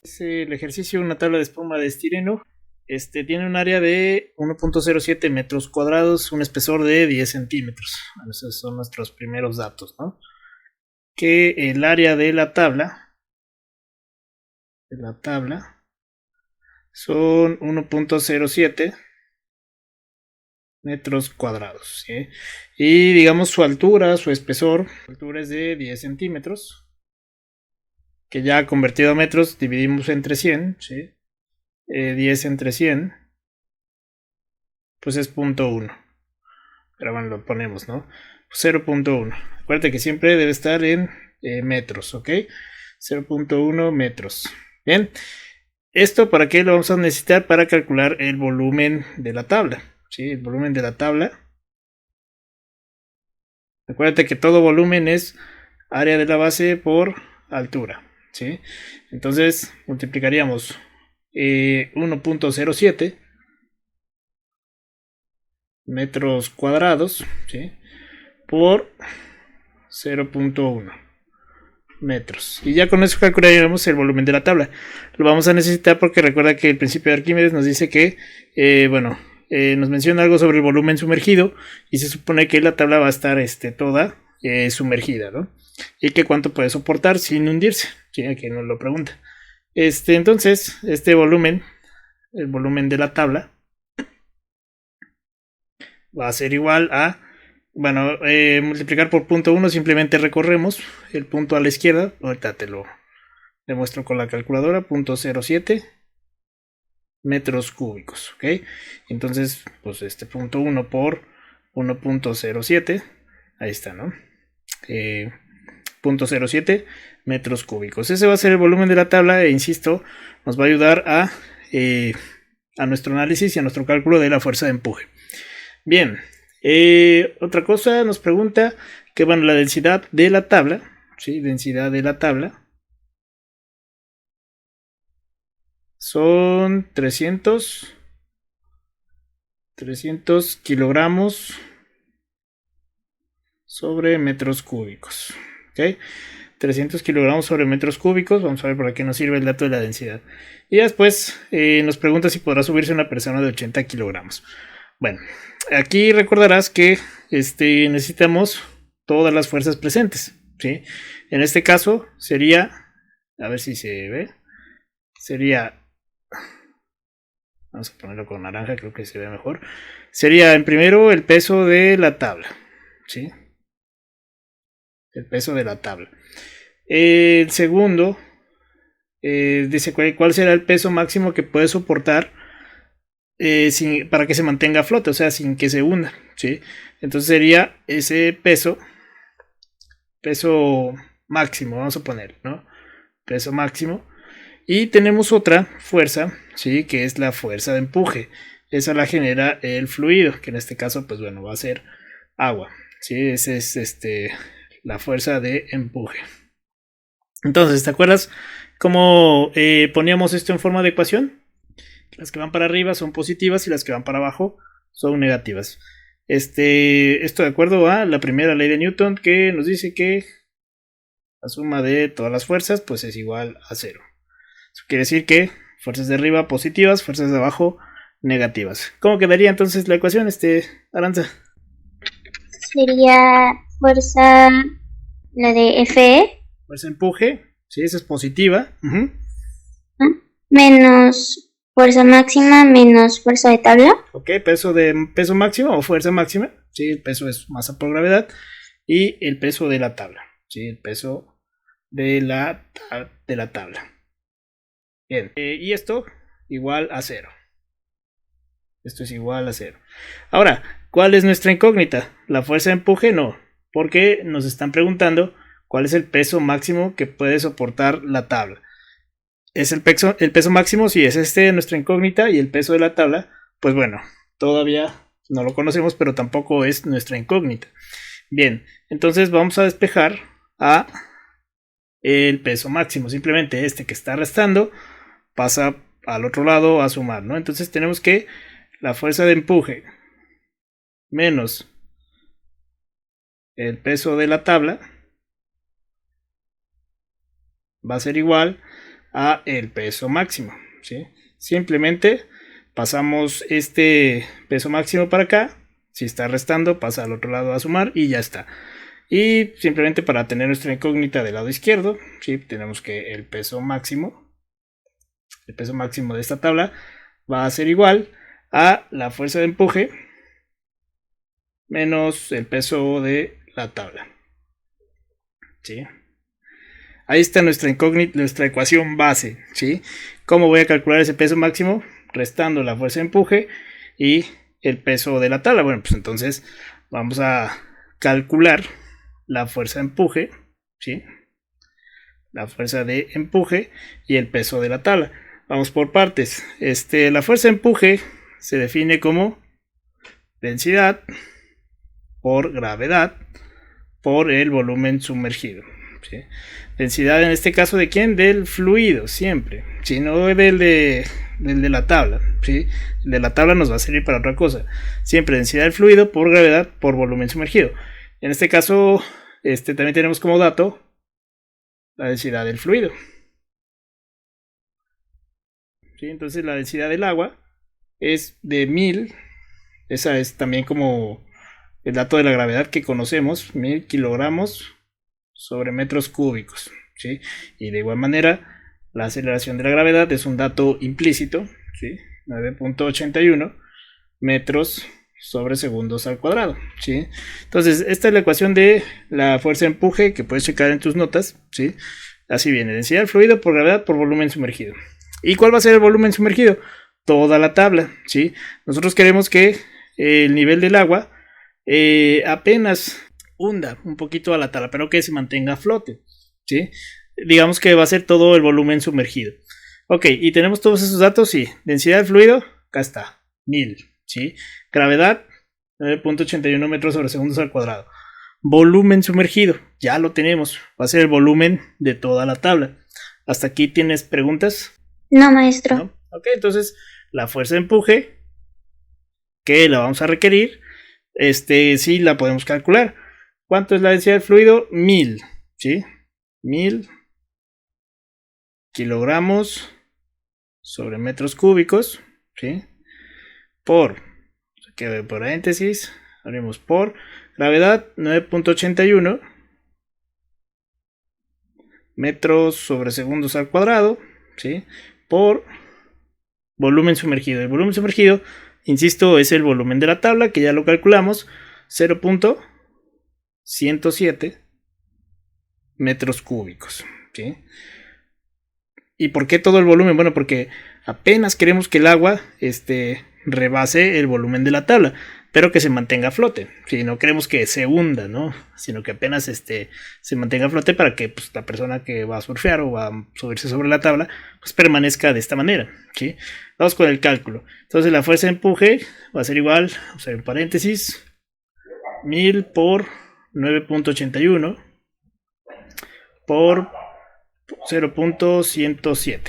Es el ejercicio, una tabla de espuma de estireno. Tiene un área de 1.07 metros cuadrados, un espesor de 10 centímetros. Bueno, esos son nuestros primeros datos, ¿no? Que el área de la tabla son 1.07 metros cuadrados, ¿sí? Y digamos su altura, su espesor, su altura es de 10 centímetros, que ya convertido a metros dividimos entre 100, ¿sí? 10 entre 100, pues es 0.1. Pero bueno, lo ponemos, ¿no? 0.1. Acuérdate que siempre debe estar en metros, ¿ok? 0.1 metros. Bien, ¿esto para qué lo vamos a necesitar? Para calcular el volumen de la tabla, ¿sí? El volumen de la tabla. Acuérdate que todo volumen es área de la base por altura, ¿sí? Entonces multiplicaríamos 1.07 metros cuadrados, ¿sí? Por 0.1 metros. Y ya con eso calcularíamos el volumen de la tabla. Lo vamos a necesitar porque recuerda que el principio de Arquímedes nos dice que, nos menciona algo sobre el volumen sumergido y se supone que la tabla va a estar toda sumergida, ¿no? Y que cuánto puede soportar sin hundirse, ¿sí? Aquí nos lo pregunta. Entonces, este volumen, el volumen de la tabla, va a ser igual a, bueno, multiplicar por 0.1, simplemente recorremos el punto a la izquierda. Ahorita te lo demuestro con la calculadora. 0.07 metros cúbicos, ¿ok? Entonces, pues 0.1 por 1.07, ahí está, ¿no? 0.07 metros cúbicos. Ese va a ser el volumen de la tabla e insisto, nos va a ayudar a nuestro análisis y a nuestro cálculo de la fuerza de empuje. Bien, otra cosa nos pregunta que, bueno, la densidad de la tabla, ¿sí? Densidad de la tabla son 300 kilogramos sobre metros cúbicos, ¿ok? 300 kilogramos sobre metros cúbicos. Vamos a ver para qué nos sirve el dato de la densidad. Y después nos pregunta si podrá subirse una persona de 80 kilogramos. Bueno, aquí recordarás que necesitamos todas las fuerzas presentes, ¿sí? En este caso sería, a ver si se ve, sería, vamos a ponerlo con naranja, creo que se ve mejor. Sería en primero el peso de la tabla, ¿sí? El peso de la tabla. El segundo dice cuál será el peso máximo que puede soportar para que se mantenga a flote, o sea, sin que se hunda, ¿sí? Entonces sería ese peso máximo, vamos a poner, ¿no? Peso máximo. Y tenemos otra fuerza, ¿sí? Que es la fuerza de empuje. Esa la genera el fluido, que en este caso, pues bueno, va a ser agua, ¿sí? Esa es la fuerza de empuje. Entonces, ¿te acuerdas cómo poníamos esto en forma de ecuación? Las que van para arriba son positivas y las que van para abajo son negativas. Esto de acuerdo a la primera ley de Newton, que nos dice que la suma de todas las fuerzas pues es igual a 0. Eso quiere decir que fuerzas de arriba positivas, fuerzas de abajo negativas. ¿Cómo quedaría entonces la ecuación, Aranza? Sería fuerza, la de Fe, Fuerza de empuje, sí, esa es positiva. menos fuerza máxima menos fuerza de tabla. Ok, peso máximo o fuerza máxima. Sí, el peso es masa por gravedad. Y el peso de la tabla. Sí, el peso de la tabla. Bien, y esto igual a 0. Esto es igual a 0. Ahora, ¿cuál es nuestra incógnita? ¿La fuerza de empuje? No, porque nos están preguntando cuál es el peso máximo que puede soportar la tabla. ¿Es el peso máximo? Sí, es nuestra incógnita. Y el peso de la tabla, pues bueno, todavía no lo conocemos, pero tampoco es nuestra incógnita. Bien, entonces vamos a despejar a el peso máximo. Simplemente este que está restando pasa al otro lado a sumar, ¿no? Entonces tenemos que la fuerza de empuje menos el peso de la tabla va a ser igual a el peso máximo, ¿sí? Simplemente pasamos este peso máximo para acá. Si está restando, pasa al otro lado a sumar y ya está. Y simplemente para tener nuestra incógnita del lado izquierdo, ¿sí? Tenemos que el peso máximo de esta tabla va a ser igual a la fuerza de empuje menos el peso de la tabla, ¿sí? Ahí está nuestra incógnita, nuestra ecuación base, ¿sí? ¿Cómo voy a calcular ese peso máximo? Restando la fuerza de empuje y el peso de la tabla. Bueno, pues entonces vamos a calcular la fuerza de empuje, ¿sí? La fuerza de empuje y el peso de la tabla. Vamos por partes. La fuerza de empuje se define como densidad por gravedad por el volumen sumergido, ¿sí? Densidad en este caso de quién? Del fluido, siempre, si no del de la tabla, ¿sí? El de la tabla nos va a servir para otra cosa. Siempre densidad del fluido por gravedad por volumen sumergido. En este caso, también tenemos como dato la densidad del fluido, ¿sí? Entonces la densidad del agua es de 1000. Esa es también como el dato de la gravedad que conocemos, 1000 kilogramos sobre metros cúbicos, ¿sí? Y de igual manera, la aceleración de la gravedad es un dato implícito, ¿sí? 9.81 metros sobre segundos al cuadrado, ¿sí? Entonces, esta es la ecuación de la fuerza de empuje que puedes checar en tus notas, ¿sí? Así viene, densidad del fluido por gravedad por volumen sumergido. ¿Y cuál va a ser el volumen sumergido? Toda la tabla, ¿sí? Nosotros queremos que el nivel del agua apenas hunda un poquito a la tabla, pero que se mantenga a flote, ¿sí? Digamos que va a ser todo el volumen sumergido. Ok, y tenemos todos esos datos, sí. Densidad del fluido, acá está, 1000, ¿sí? Gravedad, 9.81 metros sobre segundos al cuadrado. Volumen sumergido, ya lo tenemos, va a ser el volumen de toda la tabla. ¿Hasta aquí tienes preguntas? No, maestro. ¿No? Ok, entonces la fuerza de empuje, que la vamos a requerir, sí la podemos calcular. ¿Cuánto es la densidad del fluido? 1000, ¿sí? 1000 kilogramos sobre metros cúbicos, ¿sí? Por, que por paréntesis, abrimos por gravedad 9.81 metros sobre segundos al cuadrado, ¿sí? Por volumen sumergido. El volumen sumergido, insisto, es el volumen de la tabla, que ya lo calculamos, 0.107 metros cúbicos, ¿sí? ¿Y por qué todo el volumen? Bueno, porque apenas queremos que el agua rebase el volumen de la tabla, pero que se mantenga a flote. Si no queremos que se hunda, ¿no? Sino que apenas se mantenga a flote para que pues, la persona que va a surfear o va a subirse sobre la tabla pues permanezca de esta manera, ¿sí? Vamos con el cálculo. Entonces la fuerza de empuje va a ser igual, o sea, en paréntesis, 1000 por 9.81 por 0.107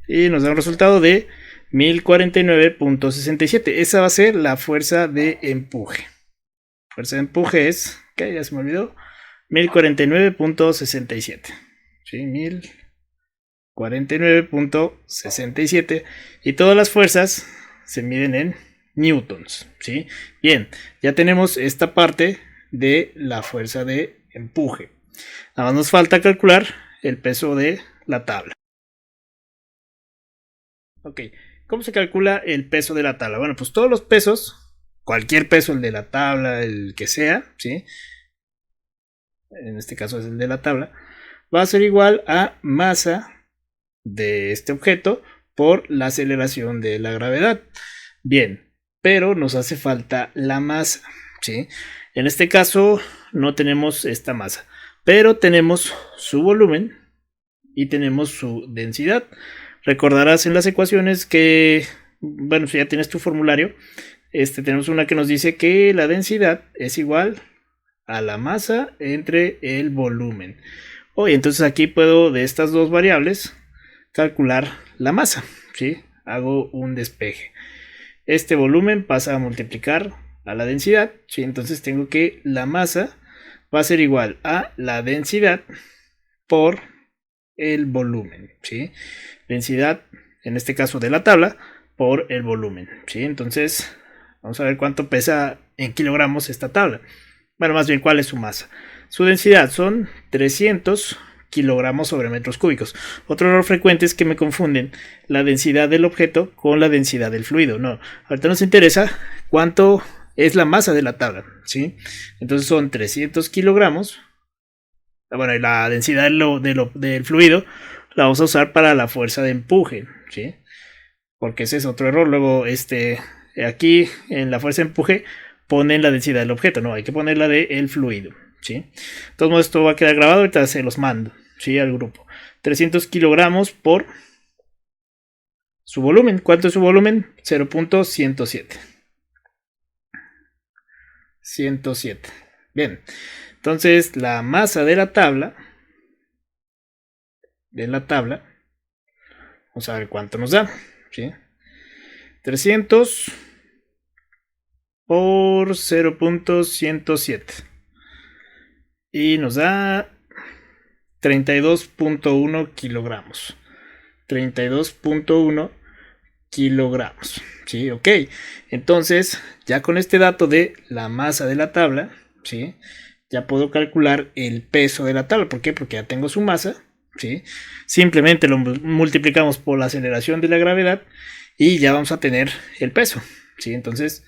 y nos da un resultado de 1049.67. Esa va a ser la fuerza de empuje. Fuerza de empuje es, que ya se me olvidó, 1049.67, ¿sí? 1049.67 y todas las fuerzas se miden en newtons, ¿sí? Bien, ya tenemos esta parte de la fuerza de empuje. Nada más nos falta calcular el peso de la tabla. Ok, ¿cómo se calcula el peso de la tabla? Bueno, pues todos los pesos, cualquier peso, el de la tabla, el que sea, ¿sí? En este caso es el de la tabla, va a ser igual a masa de este objeto por la aceleración de la gravedad. Bien, pero nos hace falta la masa, ¿sí? En este caso no tenemos esta masa, pero tenemos su volumen y tenemos su densidad. Recordarás en las ecuaciones que, bueno, si ya tienes tu formulario, tenemos una que nos dice que la densidad es igual a la masa entre el volumen. Oye, entonces aquí puedo de estas dos variables calcular la masa, ¿sí? Hago un despeje. Este volumen pasa a multiplicar a la densidad, ¿sí? Entonces tengo que la masa va a ser igual a la densidad por el volumen, ¿sí? Densidad, en este caso de la tabla, por el volumen, ¿sí? Entonces, vamos a ver cuánto pesa en kilogramos esta tabla. Bueno, más bien, ¿cuál es su masa? Su densidad son 300 kilogramos sobre metros cúbicos. Otro error frecuente es que me confunden la densidad del objeto con la densidad del fluido. No, ahorita nos interesa cuánto es la masa de la tabla, ¿sí? Entonces son 300 kilogramos. Bueno, y la densidad del fluido la vamos a usar para la fuerza de empuje, ¿sí? Porque ese es otro error. Luego, aquí en la fuerza de empuje ponen la densidad del objeto, no, hay que poner la del fluido, ¿sí? De todos modos, esto va a quedar grabado, ahorita se los mando, ¿sí? Al grupo. 300 kilogramos por su volumen. ¿Cuánto es su volumen? 0.107. 107. Bien. Entonces, la masa de la tabla. Vamos a ver cuánto nos da, ¿sí? 300 por 0.107. Y nos da 32.1 kilogramos. 32.1 kilogramos. ¿Sí? Ok. Entonces, ya con este dato de la masa de la tabla, ¿sí? Ya puedo calcular el peso de la tabla. ¿Por qué? Porque ya tengo su masa, ¿sí? Simplemente lo multiplicamos por la aceleración de la gravedad y ya vamos a tener el peso, ¿sí? Entonces,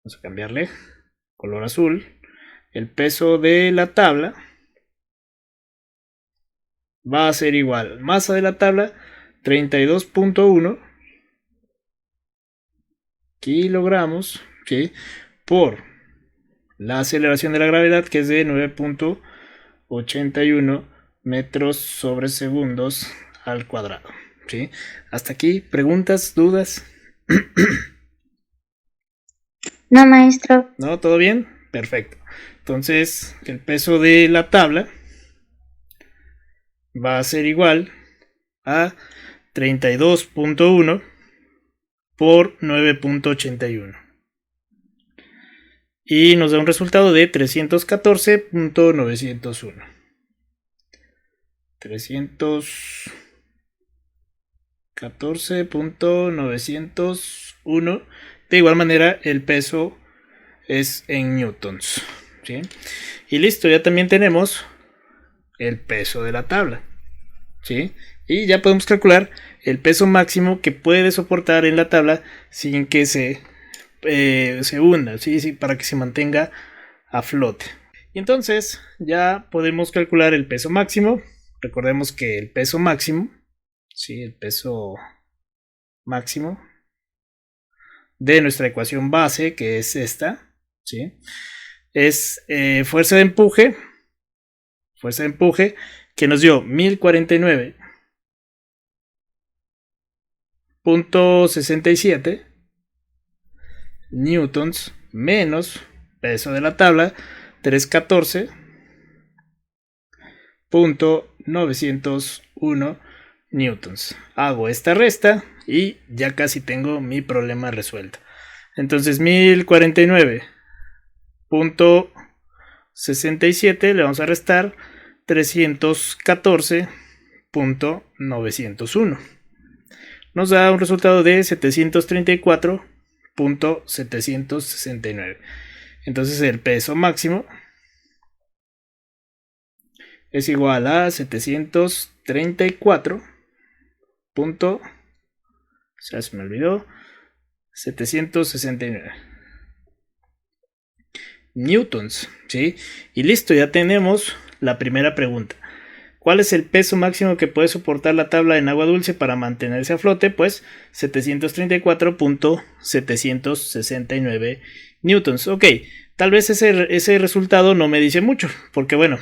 vamos a cambiarle color azul. El peso de la tabla va a ser igual. Masa de la tabla, 32.1 kilogramos, ¿sí? Por la aceleración de la gravedad, que es de 9.81 metros sobre segundos al cuadrado, ¿sí? Hasta aquí, ¿preguntas, dudas? No, maestro. ¿No? ¿Todo bien? Perfecto. Entonces, el peso de la tabla va a ser igual a 32.1 por 9.81. Y nos da un resultado de 314.901. 314.901. De igual manera, el peso es en newtons, ¿sí? Y listo, ya también tenemos el peso de la tabla, ¿sí? Y ya podemos calcular el peso máximo que puede soportar en la tabla sin que se hunda, ¿sí? Para que se mantenga a flote. Y entonces ya podemos calcular el peso máximo. Recordemos que el peso máximo, ¿sí? El peso máximo de nuestra ecuación base, que es esta, ¿sí? Es fuerza de empuje que nos dio 1049.67 newtons menos peso de la tabla 314.901 newtons. Hago esta resta y ya casi tengo mi problema resuelto. Entonces 1049.67 le vamos a restar 314.901. Nos da un resultado de 734.769. Entonces el peso máximo es igual a 734. Ya se me olvidó. 769 newtons, ¿sí? Y listo, ya tenemos la primera pregunta. ¿Cuál es el peso máximo que puede soportar la tabla en agua dulce para mantenerse a flote? Pues 734.769 newtons. Ok, tal vez ese resultado no me dice mucho, porque bueno,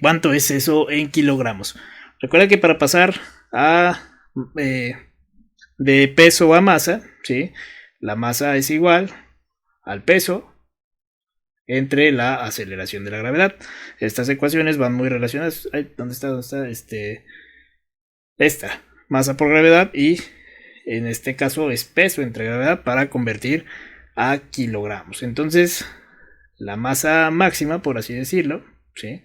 ¿cuánto es eso en kilogramos? Recuerda que para pasar de peso a masa, ¿sí? La masa es igual al peso entre la aceleración de la gravedad. Estas ecuaciones van muy relacionadas. ¿Dónde está? Esta, masa por gravedad, y en este caso es peso entre gravedad para convertir a kilogramos. Entonces, la masa máxima, por así decirlo, ¿sí?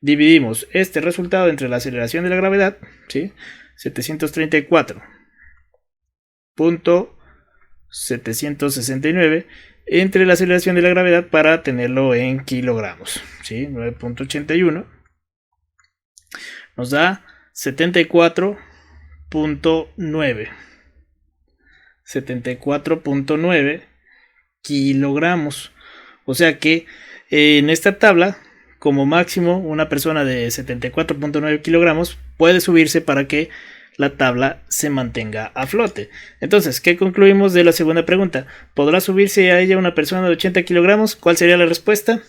dividimos este resultado entre la aceleración de la gravedad, ¿sí? 734.769 entre la aceleración de la gravedad para tenerlo en kilogramos, ¿sí? 9.81 nos da 74.9 kilogramos. O sea que en esta tabla, como máximo, una persona de 74.9 kilogramos puede subirse para que la tabla se mantenga a flote. Entonces, ¿qué concluimos de la segunda pregunta? ¿Podrá subirse a ella una persona de 80 kilogramos? ¿Cuál sería la respuesta?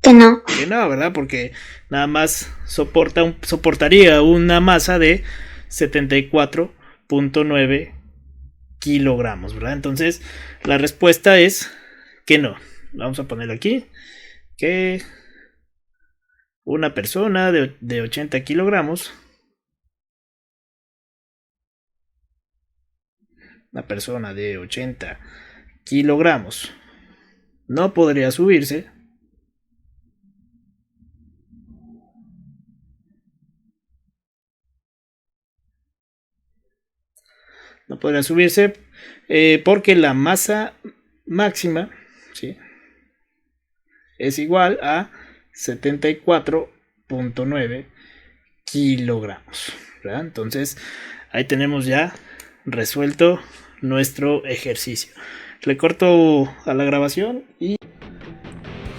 Que no. Que no, ¿verdad? Porque nada más soportaría una masa de 74.9 kilogramos, ¿verdad? Entonces, la respuesta es que no. Vamos a poner aquí que una persona de 80 kilogramos, una persona de 80 kilogramos no podría subirse porque la masa máxima, ¿sí?, es igual a 74.9 kilogramos, ¿verdad? Entonces ahí tenemos ya resuelto nuestro ejercicio. Le corto a la grabación y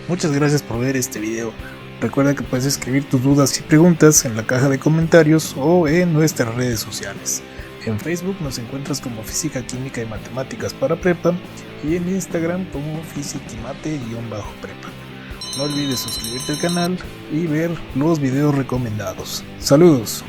muchas gracias por ver este video. Recuerda que puedes escribir tus dudas y preguntas en la caja de comentarios o en nuestras redes sociales. En Facebook nos encuentras como Física, Química y Matemáticas para Prepa y en Instagram como Fisiquimate_prepa. No olvides suscribirte al canal y ver los videos recomendados. ¡Saludos!